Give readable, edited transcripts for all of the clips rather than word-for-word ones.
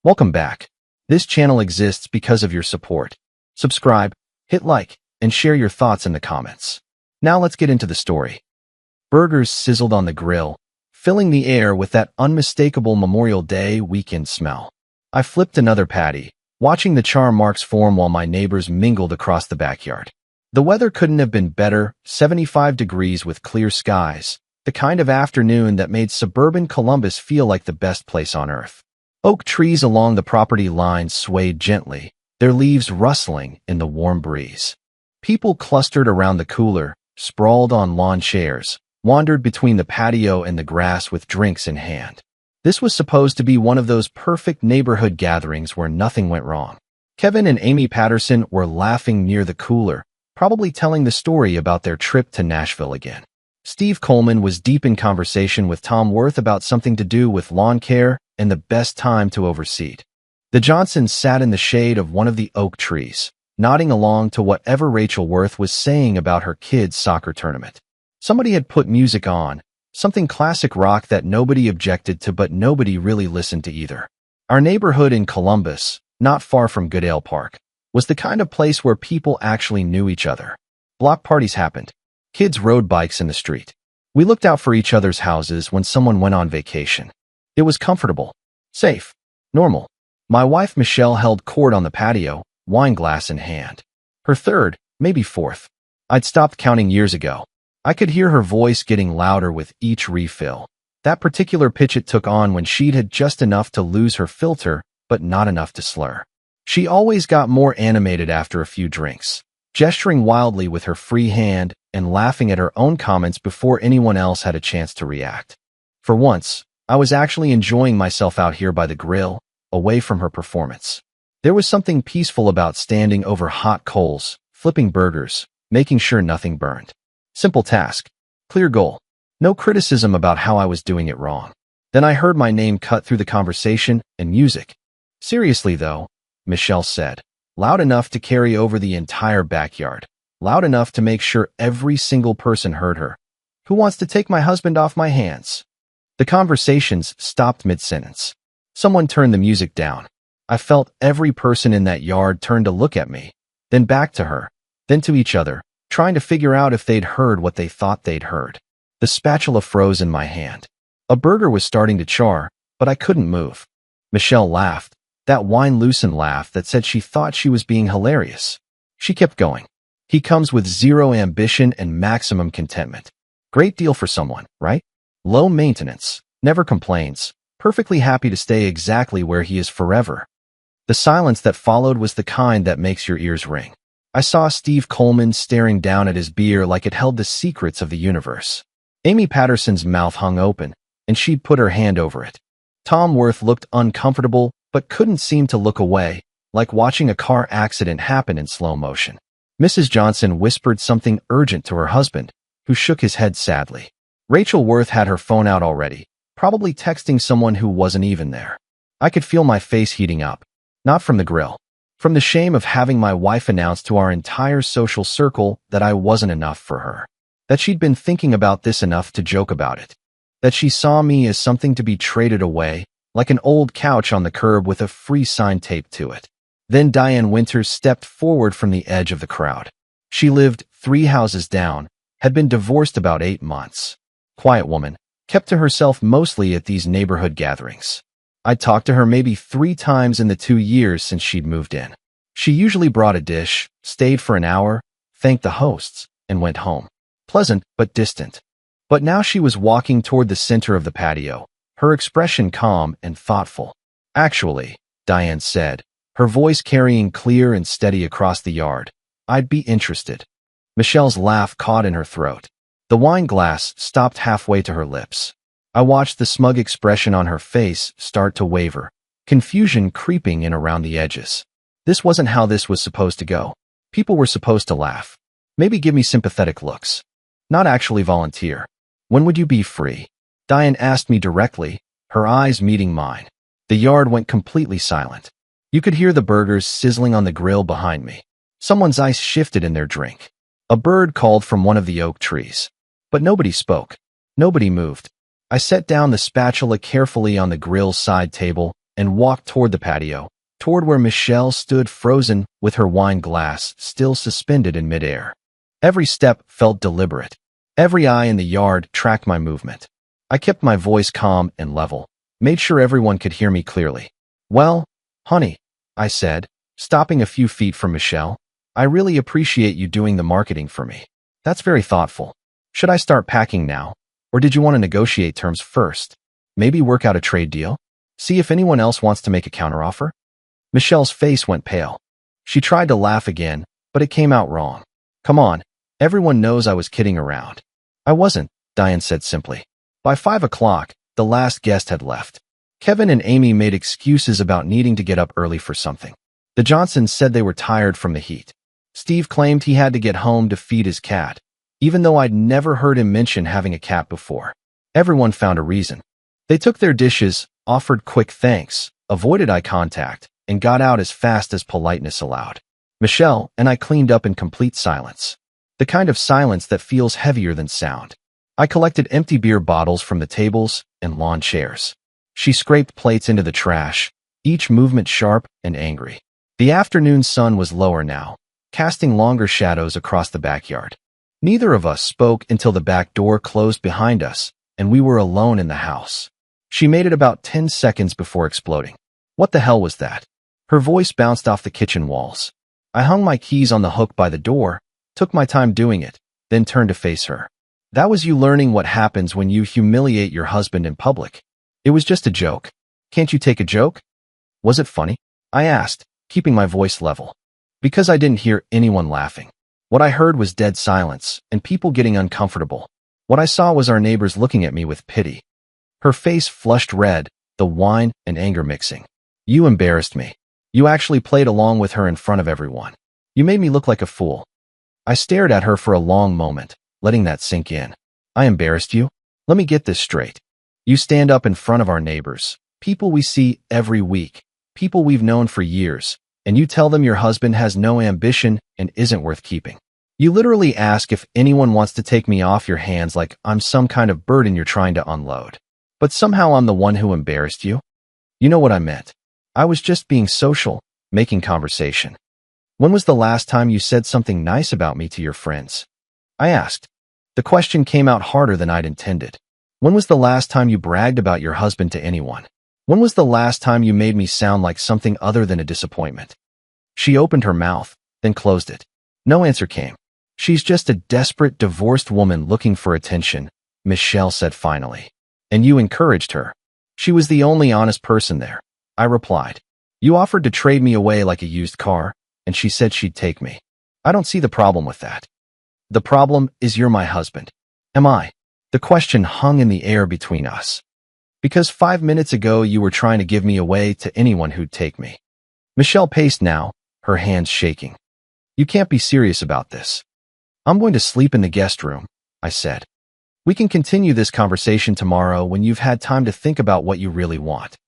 Welcome back. This channel exists because of your support. Subscribe, hit like, and share your thoughts in the comments. Now let's get into the story. Burgers sizzled on the grill, filling the air with that unmistakable Memorial Day weekend smell. I flipped another patty, watching the char marks form while my neighbors mingled across the backyard. The weather couldn't have been better, 75 degrees with clear skies, the kind of afternoon that made suburban Columbus feel like the best place on earth. Oak trees along the property line swayed gently, their leaves rustling in the warm breeze. People clustered around the cooler, sprawled on lawn chairs, wandered between the patio and the grass with drinks in hand. This was supposed to be one of those perfect neighborhood gatherings where nothing went wrong. Kevin and Amy Patterson were laughing near the cooler, probably telling the story about their trip to Nashville again. Steve Coleman was deep in conversation with Tom Worth about something to do with lawn care and the best time to overseed. The Johnsons sat in the shade of one of the oak trees, nodding along to whatever Rachel Worth was saying about her kids' soccer tournament. Somebody had put music on, something classic rock that nobody objected to but nobody really listened to either. Our neighborhood in Columbus, not far from Goodale Park, was the kind of place where people actually knew each other. Block parties happened. Kids rode bikes in the street. We looked out for each other's houses when someone went on vacation. It was comfortable, safe, normal. My wife Michelle held court on the patio, wine glass in hand. Her third, maybe fourth. I'd stopped counting years ago. I could hear her voice getting louder with each refill. That particular pitch it took on when she'd had just enough to lose her filter, but not enough to slur. She always got more animated after a few drinks, gesturing wildly with her free hand and laughing at her own comments before anyone else had a chance to react. For once, I was actually enjoying myself out here by the grill, away from her performance. There was something peaceful about standing over hot coals, flipping burgers, making sure nothing burned. Simple task. Clear goal. No criticism about how I was doing it wrong. Then I heard my name cut through the conversation and music. Seriously though, Michelle said, loud enough to carry over the entire backyard, loud enough to make sure every single person heard her. Who wants to take my husband off my hands? The conversations stopped mid-sentence. Someone turned the music down. I felt every person in that yard turn to look at me, then back to her, then to each other, trying to figure out if they'd heard what they thought they'd heard. The spatula froze in my hand. A burger was starting to char, but I couldn't move. Michelle laughed, that wine-loosened laugh that said she thought she was being hilarious. She kept going. He comes with zero ambition and maximum contentment. Great deal for someone, right? Low maintenance, never complains, perfectly happy to stay exactly where he is forever. The silence that followed was the kind that makes your ears ring. I saw Steve Coleman staring down at his beer like it held the secrets of the universe. Amy Patterson's mouth hung open, and she'd put her hand over it. Tom Worth looked uncomfortable, but couldn't seem to look away, like watching a car accident happen in slow motion. Mrs. Johnson whispered something urgent to her husband, who shook his head sadly. Rachel Worth had her phone out already, probably texting someone who wasn't even there. I could feel my face heating up, not from the grill, from the shame of having my wife announce to our entire social circle that I wasn't enough for her, that she'd been thinking about this enough to joke about it, that she saw me as something to be traded away, like an old couch on the curb with a free sign taped to it. Then Diane Winters stepped forward from the edge of the crowd. She lived 3 houses down, had been divorced about 8 months. Quiet woman, kept to herself mostly at these neighborhood gatherings. I'd talked to her maybe 3 times in the 2 years since she'd moved in. She usually brought a dish, stayed for an hour, thanked the hosts, and went home. Pleasant, but distant. But now she was walking toward the center of the patio, her expression calm and thoughtful. Actually, Diane said, her voice carrying clear and steady across the yard, I'd be interested. Michelle's laugh caught in her throat. The wine glass stopped halfway to her lips. I watched the smug expression on her face start to waver, confusion creeping in around the edges. This wasn't how this was supposed to go. People were supposed to laugh. Maybe give me sympathetic looks. Not actually volunteer. When would you be free? Diane asked me directly, her eyes meeting mine. The yard went completely silent. You could hear the burgers sizzling on the grill behind me. Someone's eyes shifted in their drink. A bird called from one of the oak trees. But nobody spoke. Nobody moved. I set down the spatula carefully on the grill's side table and walked toward the patio, toward where Michelle stood frozen with her wine glass still suspended in midair. Every step felt deliberate. Every eye in the yard tracked my movement. I kept my voice calm and level, made sure everyone could hear me clearly. "Well, honey," I said, stopping a few feet from Michelle, "I really appreciate you doing the marketing for me. That's very thoughtful. Should I start packing now? Or did you want to negotiate terms first? Maybe work out a trade deal? See if anyone else wants to make a counteroffer?" Michelle's face went pale. She tried to laugh again, but it came out wrong. "Come on, everyone knows I was kidding around." "I wasn't," Diane said simply. By 5 o'clock, the last guest had left. Kevin and Amy made excuses about needing to get up early for something. The Johnsons said they were tired from the heat. Steve claimed he had to get home to feed his cat, even though I'd never heard him mention having a cat before. Everyone found a reason. They took their dishes, offered quick thanks, avoided eye contact, and got out as fast as politeness allowed. Michelle and I cleaned up in complete silence. The kind of silence that feels heavier than sound. I collected empty beer bottles from the tables and lawn chairs. She scraped plates into the trash, each movement sharp and angry. The afternoon sun was lower now, casting longer shadows across the backyard. Neither of us spoke until the back door closed behind us, and we were alone in the house. She made it about 10 seconds before exploding. "What the hell was that?" Her voice bounced off the kitchen walls. I hung my keys on the hook by the door, took my time doing it, then turned to face her. "That was you learning what happens when you humiliate your husband in public. It was just a joke. Can't you take a joke?" "Was it funny?" I asked, keeping my voice level. Because I didn't hear anyone laughing. What I heard was dead silence and people getting uncomfortable. What I saw was our neighbors looking at me with pity. Her face flushed red, the wine and anger mixing. "You embarrassed me. You actually played along with her in front of everyone. You made me look like a fool." I stared at her for a long moment, letting that sink in. "I embarrassed you? Let me get this straight. You stand up in front of our neighbors, people we see every week, people we've known for years, and you tell them your husband has no ambition and isn't worth keeping. You literally ask if anyone wants to take me off your hands like I'm some kind of burden you're trying to unload. But somehow I'm the one who embarrassed you? You know what I meant. I was just being social, making conversation. When was the last time you said something nice about me to your friends?" I asked. The question came out harder than I'd intended. When was the last time you bragged about your husband to anyone? When was the last time you made me sound like something other than a disappointment? She opened her mouth, then closed it. No answer came. "She's just a desperate, divorced woman looking for attention," Michelle said finally. "And you encouraged her." "She was the only honest person there," I replied. "You offered to trade me away like a used car, and she said she'd take me. I don't see the problem with that." "The problem is you're my husband." "Am I?" The question hung in the air between us. "Because 5 minutes ago you were trying to give me away to anyone who'd take me." Michelle paced now, her hands shaking. "You can't be serious about this." "I'm going to sleep in the guest room," I said. "We can continue this conversation tomorrow when you've had time to think about what you really want."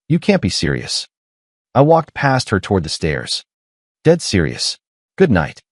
"You can't be serious." I walked past her toward the stairs. "Dead serious. Good night."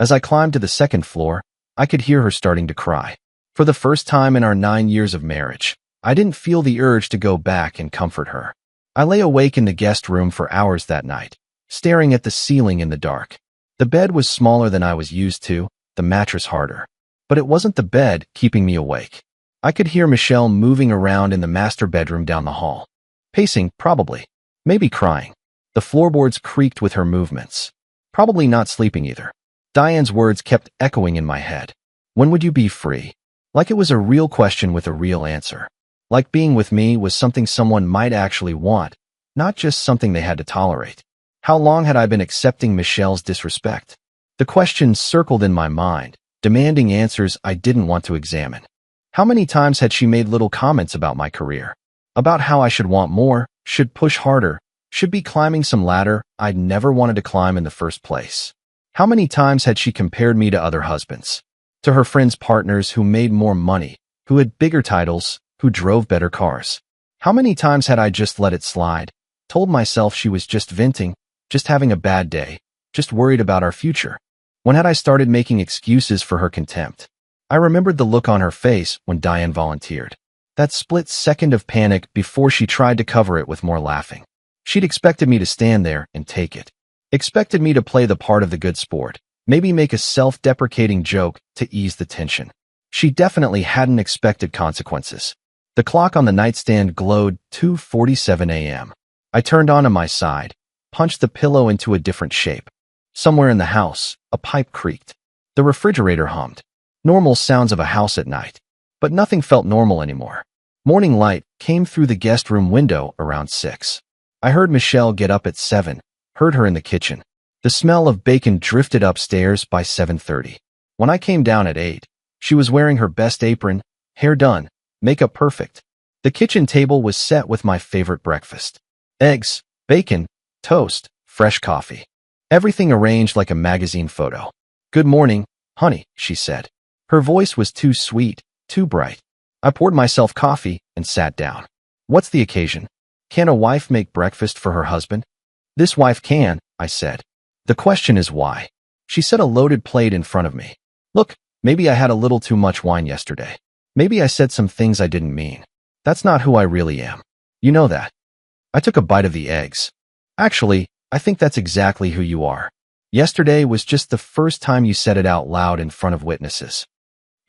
As I climbed to the second floor, I could hear her starting to cry. For the first time in our 9 years of marriage, I didn't feel the urge to go back and comfort her. I lay awake in the guest room for hours that night, staring at the ceiling in the dark. The bed was smaller than I was used to, the mattress harder. But it wasn't the bed keeping me awake. I could hear Michelle moving around in the master bedroom down the hall. Pacing, probably. Maybe crying. The floorboards creaked with her movements. Probably not sleeping either. Diane's words kept echoing in my head. "When would you be free?" Like it was a real question with a real answer. Like being with me was something someone might actually want, not just something they had to tolerate. How long had I been accepting Michelle's disrespect? The questions circled in my mind, demanding answers I didn't want to examine. How many times had she made little comments about my career? About how I should want more, should push harder, should be climbing some ladder I'd never wanted to climb in the first place. How many times had she compared me to other husbands? To her friends' partners who made more money, who had bigger titles, who drove better cars? How many times had I just let it slide, told myself she was just venting, just having a bad day, just worried about our future? When had I started making excuses for her contempt? I remembered the look on her face when Diane volunteered. That split second of panic before she tried to cover it with more laughing. She'd expected me to stand there and take it. Expected me to play the part of the good sport, maybe make a self-deprecating joke to ease the tension. She definitely hadn't expected consequences. The clock on the nightstand glowed 2:47 a.m. I turned onto my side, punched the pillow into a different shape. Somewhere in the house, a pipe creaked. The refrigerator hummed. Normal sounds of a house at night. But nothing felt normal anymore. Morning light came through the guest room window around 6. I heard Michelle get up at 7, heard her in the kitchen. The smell of bacon drifted upstairs by 7:30. When I came down at 8, she was wearing her best apron, hair done, makeup perfect. The kitchen table was set with my favorite breakfast. Eggs, bacon, toast, fresh coffee. Everything arranged like a magazine photo. "Good morning, honey," she said. Her voice was too sweet, too bright. I poured myself coffee and sat down. "What's the occasion? Can a wife make breakfast for her husband?" "This wife can," I said. "The question is why." She set a loaded plate in front of me. "Look, maybe I had a little too much wine yesterday. Maybe I said some things I didn't mean. That's not who I really am. You know that." I took a bite of the eggs. "Actually, I think that's exactly who you are. Yesterday was just the first time you said it out loud in front of witnesses."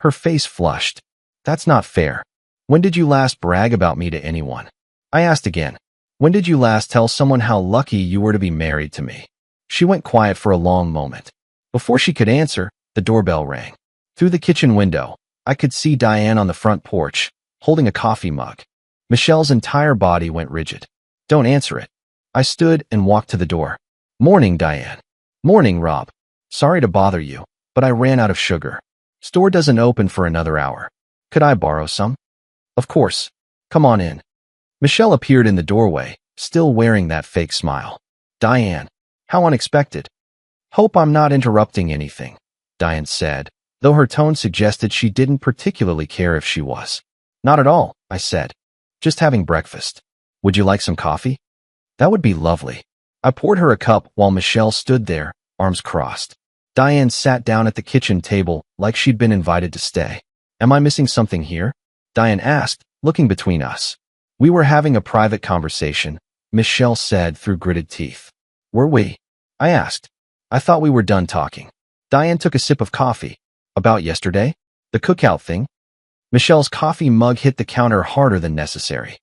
Her face flushed. "That's not fair. When did you last brag about me to anyone?" I asked again. "When did you last tell someone how lucky you were to be married to me?" She went quiet for a long moment. Before she could answer, the doorbell rang. Through the kitchen window, I could see Diane on the front porch, holding a coffee mug. Michelle's entire body went rigid. "Don't answer it." I stood and walked to the door. "Morning, Diane." "Morning, Rob. Sorry to bother you, but I ran out of sugar. Store doesn't open for another hour. Could I borrow some?" "Of course. Come on in." Michelle appeared in the doorway, still wearing that fake smile. "Diane, how unexpected." "Hope I'm not interrupting anything," Diane said, though her tone suggested she didn't particularly care if she was. "Not at all," I said. "Just having breakfast. Would you like some coffee?" "That would be lovely." I poured her a cup while Michelle stood there, arms crossed. Diane sat down at the kitchen table like she'd been invited to stay. "Am I missing something here?" Diane asked, looking between us. "We were having a private conversation," Michelle said through gritted teeth. "Were we?" I asked. "I thought we were done talking." Diane took a sip of coffee. "About yesterday? The cookout thing?" Michelle's coffee mug hit the counter harder than necessary.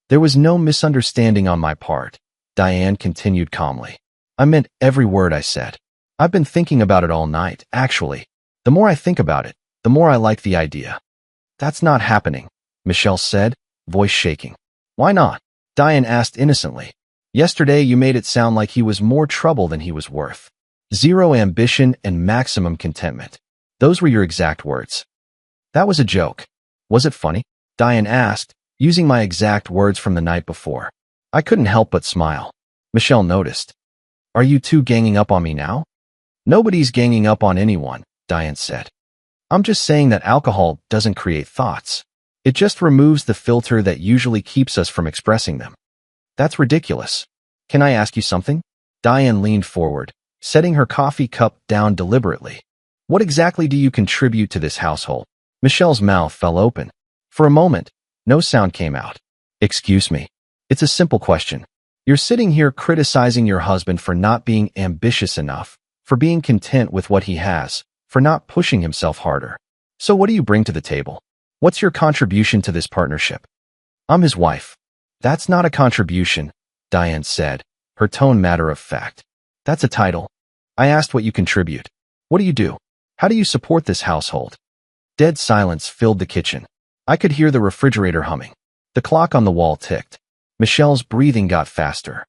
"There was no misunderstanding on my part," Diane continued calmly. "I meant every word I said. I've been thinking about it all night, actually. The more I think about it, the more I like the idea." "That's not happening," Michelle said, voice shaking. "Why not?" Diane asked innocently. "Yesterday you made it sound like he was more trouble than he was worth. Zero ambition and maximum contentment. Those were your exact words." "That was a joke. Was it funny?" Diane asked, using my exact words from the night before. I couldn't help but smile. Michelle noticed. "Are you two ganging up on me now?" "Nobody's ganging up on anyone," Diane said. "I'm just saying that alcohol doesn't create thoughts. It just removes the filter that usually keeps us from expressing them." "That's ridiculous. Can I ask you something?" Diane leaned forward, setting her coffee cup down deliberately. "What exactly do you contribute to this household?" Michelle's mouth fell open. For a moment, no sound came out. "Excuse me. It's a simple question. You're sitting here criticizing your husband for not being ambitious enough, for being content with what he has, for not pushing himself harder. So what do you bring to the table? What's your contribution to this partnership?" "I'm his wife." "That's not a contribution," Diane said, her tone matter of fact. "That's a title. I asked what you contribute. What do you do? How do you support this household?" Dead silence filled the kitchen. I could hear the refrigerator humming. The clock on the wall ticked. Michelle's breathing got faster.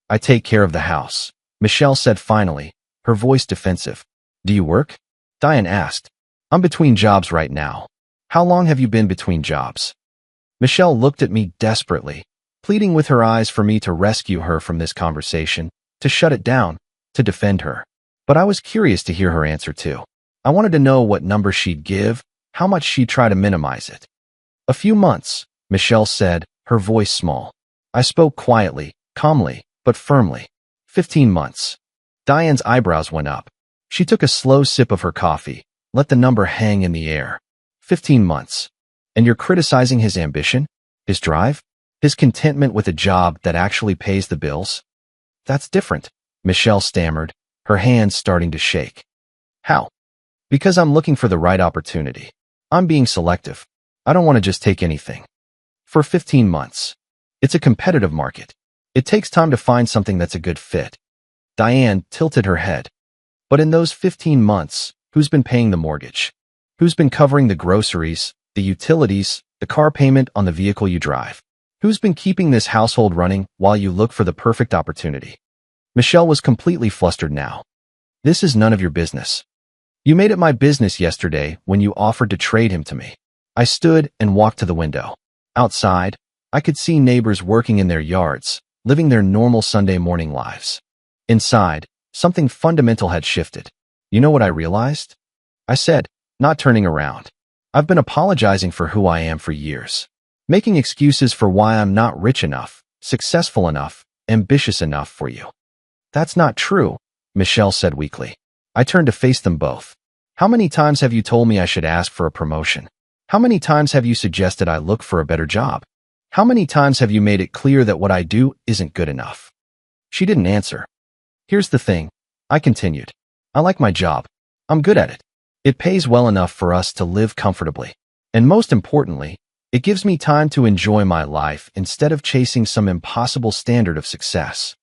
"I take care of the house," Michelle said finally, her voice defensive. "Do you work?" Diane asked. "I'm between jobs right now." "How long have you been between jobs?" Michelle looked at me desperately, pleading with her eyes for me to rescue her from this conversation, to shut it down, to defend her. But I was curious to hear her answer too. I wanted to know what number she'd give, how much she'd try to minimize it. "A few months," Michelle said, her voice small. I spoke quietly, calmly, but firmly. 15 months. Diane's eyebrows went up. She took a slow sip of her coffee, let the number hang in the air. 15 months. And you're criticizing his ambition? His drive? His contentment with a job that actually pays the bills? That's different, Michelle stammered, her hands starting to shake. How? Because I'm looking for the right opportunity. I'm being selective. I don't want to just take anything. For 15 months. It's a competitive market. It takes time to find something that's a good fit. Diane tilted her head. But in those 15 months, who's been paying the mortgage? Who's been covering the groceries, the utilities, the car payment on the vehicle you drive? Who's been keeping this household running while you look for the perfect opportunity? Michelle was completely flustered now. This is none of your business. You made it my business yesterday when you offered to trade him to me. I stood and walked to the window. Outside, I could see neighbors working in their yards, living their normal Sunday morning lives. Inside, something fundamental had shifted. You know what I realized? I said, not turning around. I've been apologizing for who I am for years. Making excuses for why I'm not rich enough, successful enough, ambitious enough for you. That's not true, Michelle said weakly. I turned to face them both. How many times have you told me I should ask for a promotion? How many times have you suggested I look for a better job? How many times have you made it clear that what I do isn't good enough? She didn't answer. Here's the thing, I continued. I like my job. I'm good at it. It pays well enough for us to live comfortably. And most importantly, it gives me time to enjoy my life instead of chasing some impossible standard of success.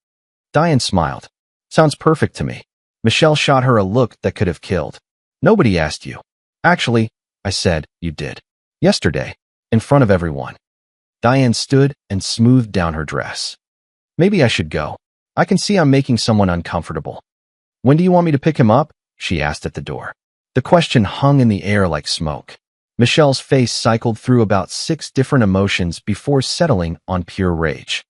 Diane smiled. Sounds perfect to me. Michelle shot her a look that could have killed. Nobody asked you. Actually, I said, you did. Yesterday, in front of everyone. Diane stood and smoothed down her dress. Maybe I should go. I can see I'm making someone uncomfortable. When do you want me to pick him up? She asked at the door. The question hung in the air like smoke. Michelle's face cycled through about 6 different emotions before settling on pure rage.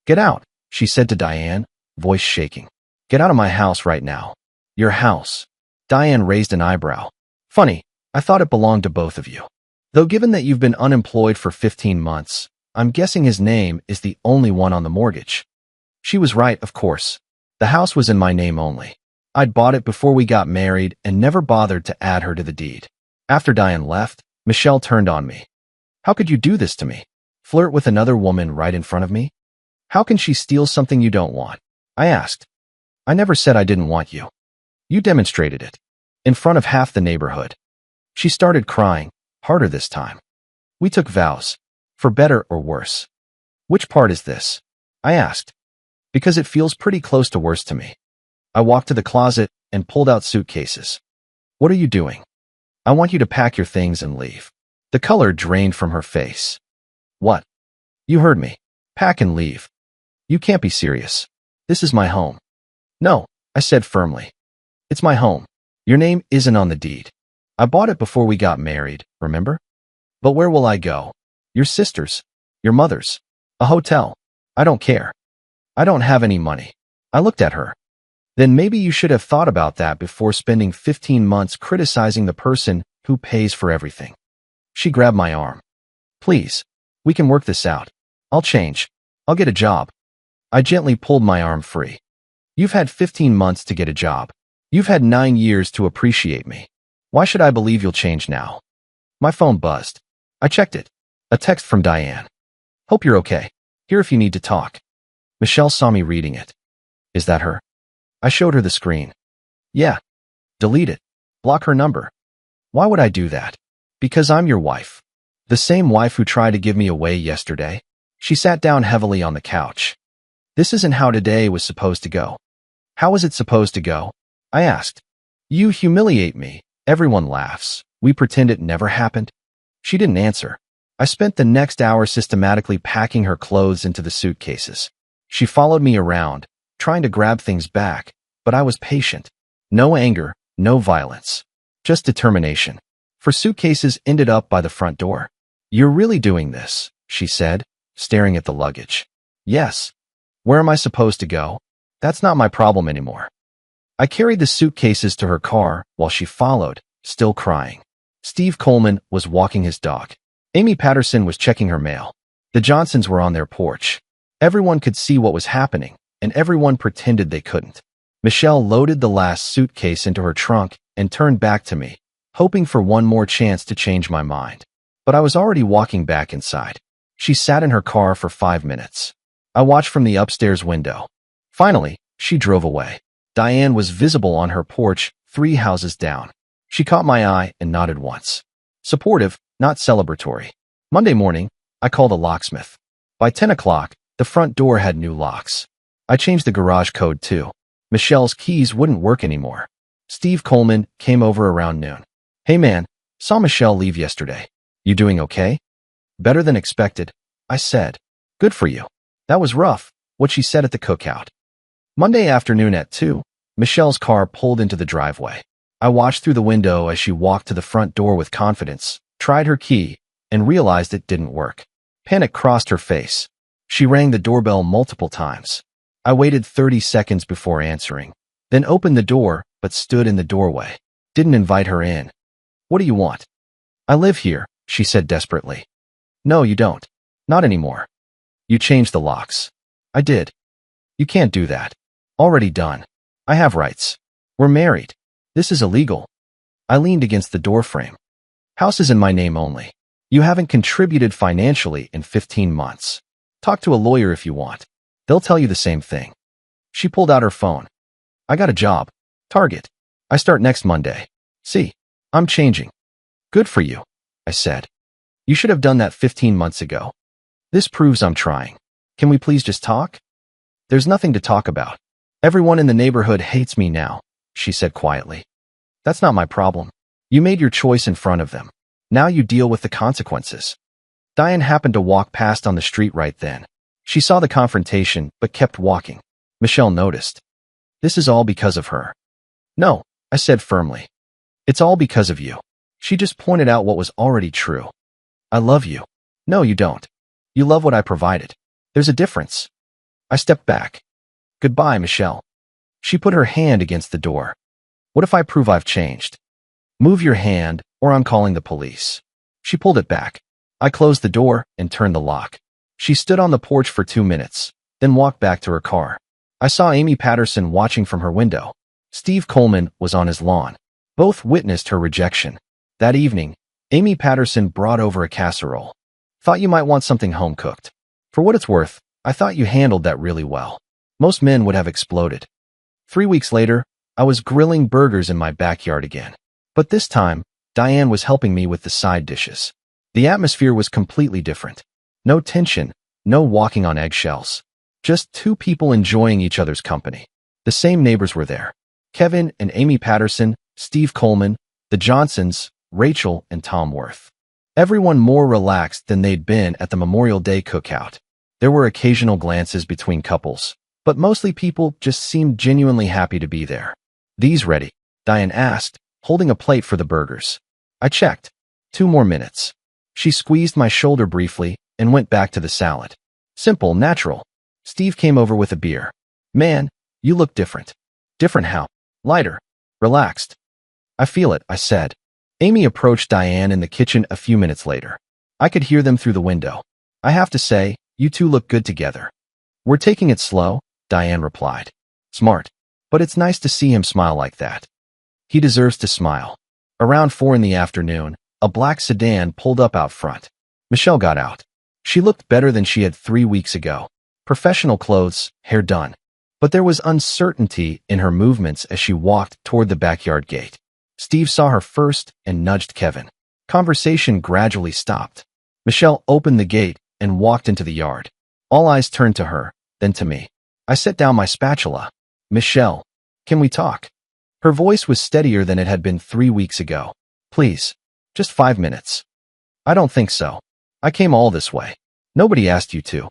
Get out, she said to Diane, voice shaking. Get out of my house right now. Your house. Diane raised an eyebrow. Funny, I thought it belonged to both of you. Though given that you've been unemployed for 15 months, I'm guessing his name is the only one on the mortgage. She was right, of course. The house was in my name only. I'd bought it before we got married and never bothered to add her to the deed. After Diane left, Michelle turned on me. How could you do this to me? Flirt with another woman right in front of me? How can she steal something you don't want? I asked. I never said I didn't want you. You demonstrated it. In front of half the neighborhood. She started crying, harder this time. We took vows. For better or worse. Which part is this? I asked. Because it feels pretty close to worse to me. I walked to the closet and pulled out suitcases. What are you doing? I want you to pack your things and leave. The color drained from her face. What? You heard me. Pack and leave. You can't be serious. This is my home. No, I said firmly. It's my home. Your name isn't on the deed. I bought it before we got married, remember? But where will I go? Your sister's. Your mother's. A hotel. I don't care. I don't have any money. I looked at her. Then maybe you should have thought about that before spending 15 months criticizing the person who pays for everything. She grabbed my arm. Please, we can work this out. I'll change. I'll get a job. I gently pulled my arm free. You've had 15 months to get a job. You've had 9 years to appreciate me. Why should I believe you'll change now? My phone buzzed. I checked it. A text from Diane. Hope you're okay. Here if you need to talk. Michelle saw me reading it. Is that her? I showed her the screen. Yeah. Delete it. Block her number. Why would I do that? Because I'm your wife. The same wife who tried to give me away yesterday. She sat down heavily on the couch. This isn't how today was supposed to go. How was it supposed to go? I asked. You humiliate me. Everyone laughs. We pretend it never happened. She didn't answer. I spent the next hour systematically packing her clothes into the suitcases. She followed me around, trying to grab things back, but I was patient. No anger, no violence. Just determination. Her suitcases ended up by the front door. You're really doing this, she said, staring at the luggage. Yes. Where am I supposed to go? That's not my problem anymore. I carried the suitcases to her car while she followed, still crying. Steve Coleman was walking his dog. Amy Patterson was checking her mail. The Johnsons were on their porch. Everyone could see what was happening, and everyone pretended they couldn't. Michelle loaded the last suitcase into her trunk and turned back to me, hoping for one more chance to change my mind. But I was already walking back inside. She sat in her car for 5 minutes. I watched from the upstairs window. Finally, she drove away. Diane was visible on her porch, 3 houses down. She caught my eye and nodded once. Supportive, not celebratory. Monday morning, I called a locksmith. By 10 o'clock, the front door had new locks. I changed the garage code too. Michelle's keys wouldn't work anymore. Steve Coleman came over around noon. Hey man, saw Michelle leave yesterday. You doing okay? Better than expected, I said. Good for you. That was rough, what she said at the cookout. Monday afternoon at 2, Michelle's car pulled into the driveway. I watched through the window as she walked to the front door with confidence, tried her key, and realized it didn't work. Panic crossed her face. She rang the doorbell multiple times. I waited 30 seconds before answering, then opened the door, but stood in the doorway. Didn't invite her in. What do you want? I live here, she said desperately. No, you don't. Not anymore. You changed the locks. I did. You can't do that. Already done. I have rights. We're married. This is illegal. I leaned against the doorframe. House is in my name only. You haven't contributed financially in 15 months. Talk to a lawyer if you want. They'll tell you the same thing. She pulled out her phone. I got a job. Target. I start next Monday. See, I'm changing. Good for you, I said. You should have done that 15 months ago. This proves I'm trying. Can we please just talk? There's nothing to talk about. Everyone in the neighborhood hates me now, she said quietly. That's not my problem. You made your choice in front of them. Now you deal with the consequences. Diane happened to walk past on the street right then. She saw the confrontation, but kept walking. Michelle noticed. This is all because of her. No, I said firmly. It's all because of you. She just pointed out what was already true. I love you. No, you don't. You love what I provided. There's a difference. I stepped back. Goodbye, Michelle. She put her hand against the door. What if I prove I've changed? Move your hand, or I'm calling the police. She pulled it back. I closed the door and turned the lock. She stood on the porch for 2 minutes, then walked back to her car. I saw Amy Patterson watching from her window. Steve Coleman was on his lawn. Both witnessed her rejection. That evening, Amy Patterson brought over a casserole. Thought you might want something home-cooked. For what it's worth, I thought you handled that really well. Most men would have exploded. 3 weeks later, I was grilling burgers in my backyard again. But this time, Diane was helping me with the side dishes. The atmosphere was completely different. No tension, no walking on eggshells. Just 2 people enjoying each other's company. The same neighbors were there. Kevin and Amy Patterson, Steve Coleman, the Johnsons, Rachel and Tom Worth. Everyone more relaxed than they'd been at the Memorial Day cookout. There were occasional glances between couples, but mostly people just seemed genuinely happy to be there. These ready? Diane asked, holding a plate for the burgers. I checked. 2 more minutes. She squeezed my shoulder briefly and went back to the salad. Simple, natural. Steve came over with a beer. Man, you look different. Different how? Lighter. Relaxed. I feel it, I said. Amy approached Diane in the kitchen a few minutes later. I could hear them through the window. I have to say, you 2 look good together. We're taking it slow, Diane replied. Smart. But it's nice to see him smile like that. He deserves to smile. Around 4 in the afternoon, a black sedan pulled up out front. Michelle got out. She looked better than she had 3 weeks ago. Professional clothes, hair done. But there was uncertainty in her movements as she walked toward the backyard gate. Steve saw her first and nudged Kevin. Conversation gradually stopped. Michelle opened the gate and walked into the yard. All eyes turned to her, then to me. I set down my spatula. Michelle, can we talk? Her voice was steadier than it had been 3 weeks ago. Please, just 5 minutes. I don't think so. I came all this way. Nobody asked you to.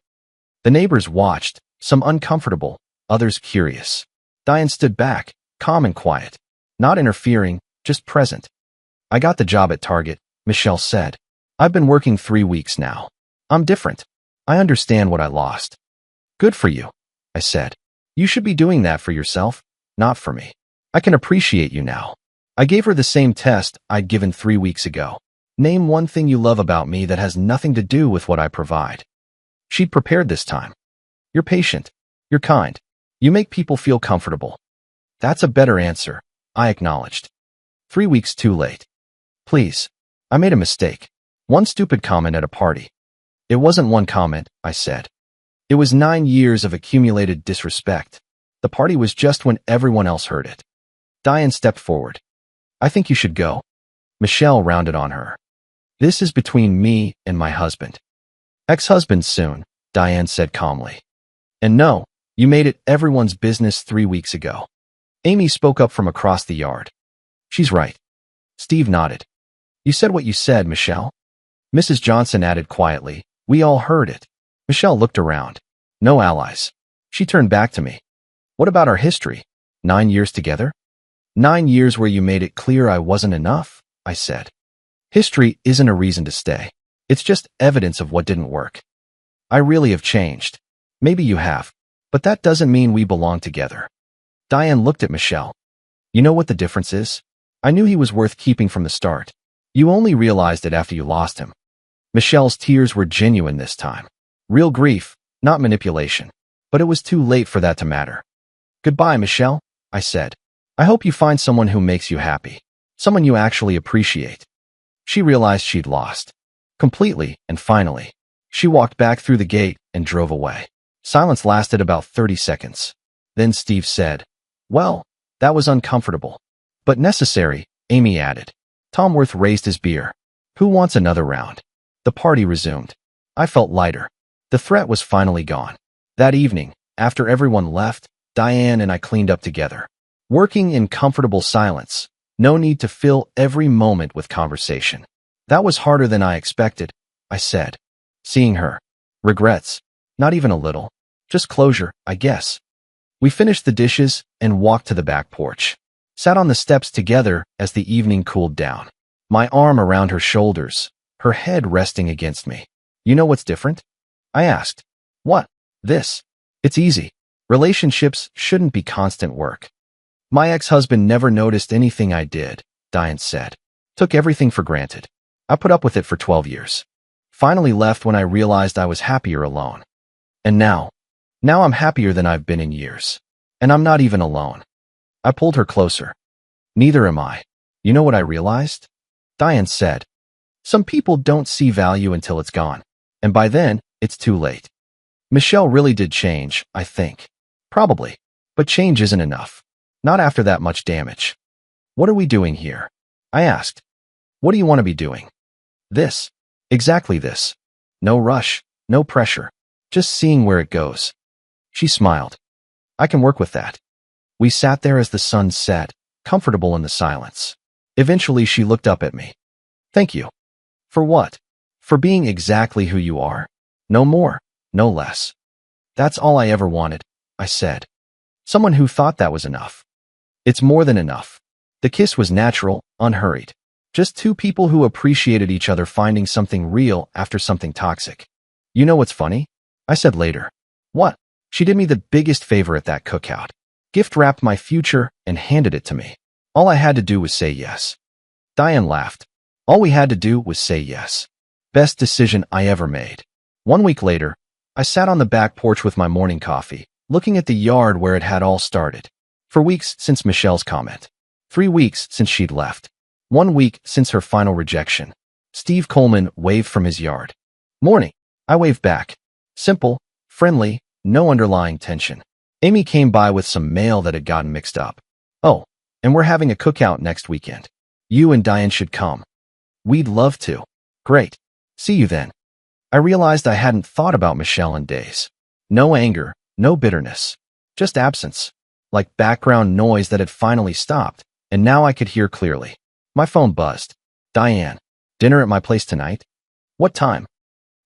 The neighbors watched, some uncomfortable, others curious. Diane stood back, calm and quiet. Not interfering, just present. I got the job at Target, Michelle said. I've been working 3 weeks now. I'm different. I understand what I lost. Good for you, I said. You should be doing that for yourself, not for me. I can appreciate you now. I gave her the same test I'd given 3 weeks ago. Name one thing you love about me that has nothing to do with what I provide. She'd prepared this time. You're patient. You're kind. You make people feel comfortable. That's a better answer, I acknowledged. 3 weeks too late. Please. I made a mistake. One stupid comment at a party. It wasn't one comment, I said. It was 9 years of accumulated disrespect. The party was just when everyone else heard it. Diane stepped forward. I think you should go. Michelle rounded on her. This is between me and my husband. Ex-husband soon, Diane said calmly. And no, you made it everyone's business 3 weeks ago. Amy spoke up from across the yard. She's right. Steve nodded. You said what you said, Michelle. Mrs. Johnson added quietly. We all heard it. Michelle looked around. No allies. She turned back to me. What about our history? 9 years together? 9 years where you made it clear I wasn't enough, I said. History isn't a reason to stay. It's just evidence of what didn't work. I really have changed. Maybe you have, but that doesn't mean we belong together. Diane looked at Michelle. You know what the difference is? I knew he was worth keeping from the start. You only realized it after you lost him. Michelle's tears were genuine this time. Real grief, not manipulation. But it was too late for that to matter. Goodbye, Michelle, I said. I hope you find someone who makes you happy. Someone you actually appreciate. She realized she'd lost. Completely and finally. She walked back through the gate and drove away. Silence lasted about 30 seconds. Then Steve said, Well, that was uncomfortable. But necessary, Amy added. Tom Worth raised his beer. Who wants another round? The party resumed. I felt lighter. The threat was finally gone. That evening, after everyone left, Diane and I cleaned up together. Working in comfortable silence. No need to fill every moment with conversation. That was harder than I expected, I said. Seeing her. Regrets. Not even a little. Just closure, I guess. We finished the dishes and walked to the back porch. Sat on the steps together as the evening cooled down. My arm around her shoulders, her head resting against me. You know what's different? I asked. What? This. It's easy. Relationships shouldn't be constant work. My ex-husband never noticed anything I did, Diane said. Took everything for granted. I put up with it for 12 years. Finally left when I realized I was happier alone. And now I'm happier than I've been in years. And I'm not even alone. I pulled her closer. Neither am I. You know what I realized? Diane said. Some people don't see value until it's gone. And by then, it's too late. Michelle really did change, I think. Probably. But change isn't enough. Not after that much damage. What are we doing here? I asked. What do you want to be doing? This. Exactly this. No rush, no pressure. Just seeing where it goes. She smiled. I can work with that. We sat there as the sun set, comfortable in the silence. Eventually she looked up at me. Thank you. For what? For being exactly who you are. No more, no less. That's all I ever wanted, I said. Someone who thought that was enough. It's more than enough. The kiss was natural, unhurried. Just two people who appreciated each other finding something real after something toxic. You know what's funny? I said later. What? She did me the biggest favor at that cookout. Gift-wrapped my future and handed it to me. All I had to do was say yes. Diane laughed. All we had to do was say yes. Best decision I ever made. 1 week later, I sat on the back porch with my morning coffee, looking at the yard where it had all started. For weeks since Michelle's comment. 3 weeks since she'd left. 1 week since her final rejection. Steve Coleman waved from his yard. Morning. I waved back. Simple, friendly, no underlying tension. Amy came by with some mail that had gotten mixed up. Oh, and we're having a cookout next weekend. You and Diane should come. We'd love to. Great. See you then. I realized I hadn't thought about Michelle in days. No anger, no bitterness. Just absence. Like background noise that had finally stopped, and now I could hear clearly. My phone buzzed. Diane, dinner at my place tonight? What time?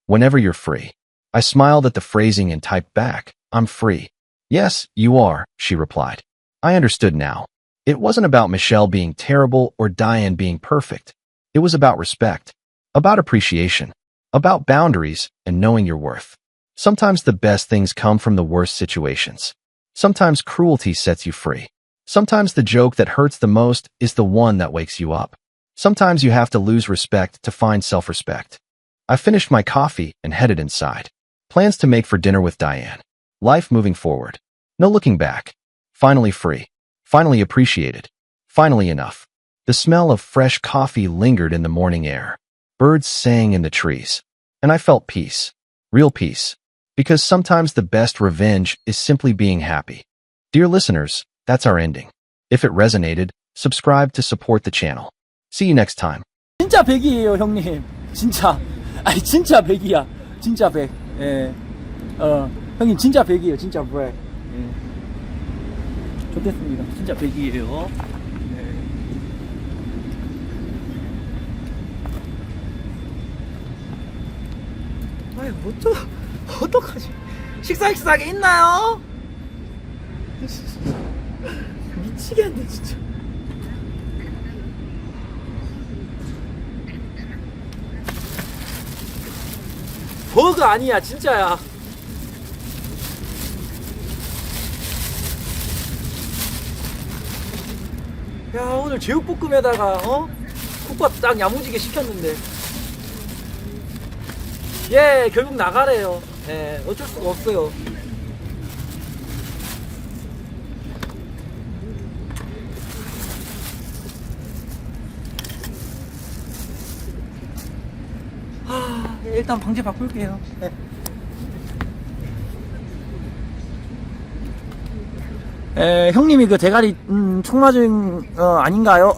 Whenever you're free. I smiled at the phrasing and typed back, I'm free. Yes, you are, she replied. I understood now. It wasn't about Michelle being terrible or Diane being perfect. It was about respect, about appreciation, about boundaries and knowing your worth. Sometimes the best things come from the worst situations. Sometimes cruelty sets you free. Sometimes the joke that hurts the most is the one that wakes you up. Sometimes you have to lose respect to find self-respect. I finished my coffee and headed inside. Plans to make for dinner with Diane. Life moving forward. No looking back. Finally free. Finally appreciated. Finally enough. The smell of fresh coffee lingered in the morning air. Birds sang in the trees. And I felt peace. Real peace. Because sometimes the best revenge is simply being happy. Dear listeners, that's our ending. If it resonated, subscribe to support the channel. See you next time. 진짜 100이에요, 형님. 진짜. 아니, 진짜 100이야. 진짜 100. 예. 형님, 진짜 100이에요. 진짜 100. 예. 좋겠습니다. 진짜 100이에요. 아이, 어떡하지? 식사하게 있나요? 미치겠네, 진짜. 버그 아니야, 진짜야. 야, 오늘 제육볶음에다가 국밥 딱 야무지게 시켰는데, 예, 결국 나가래요. 예, 어쩔 수가 없어요. 일단 방제 바꿀게요. 네. 형님이 그 대가리 총 맞은 아닌가요?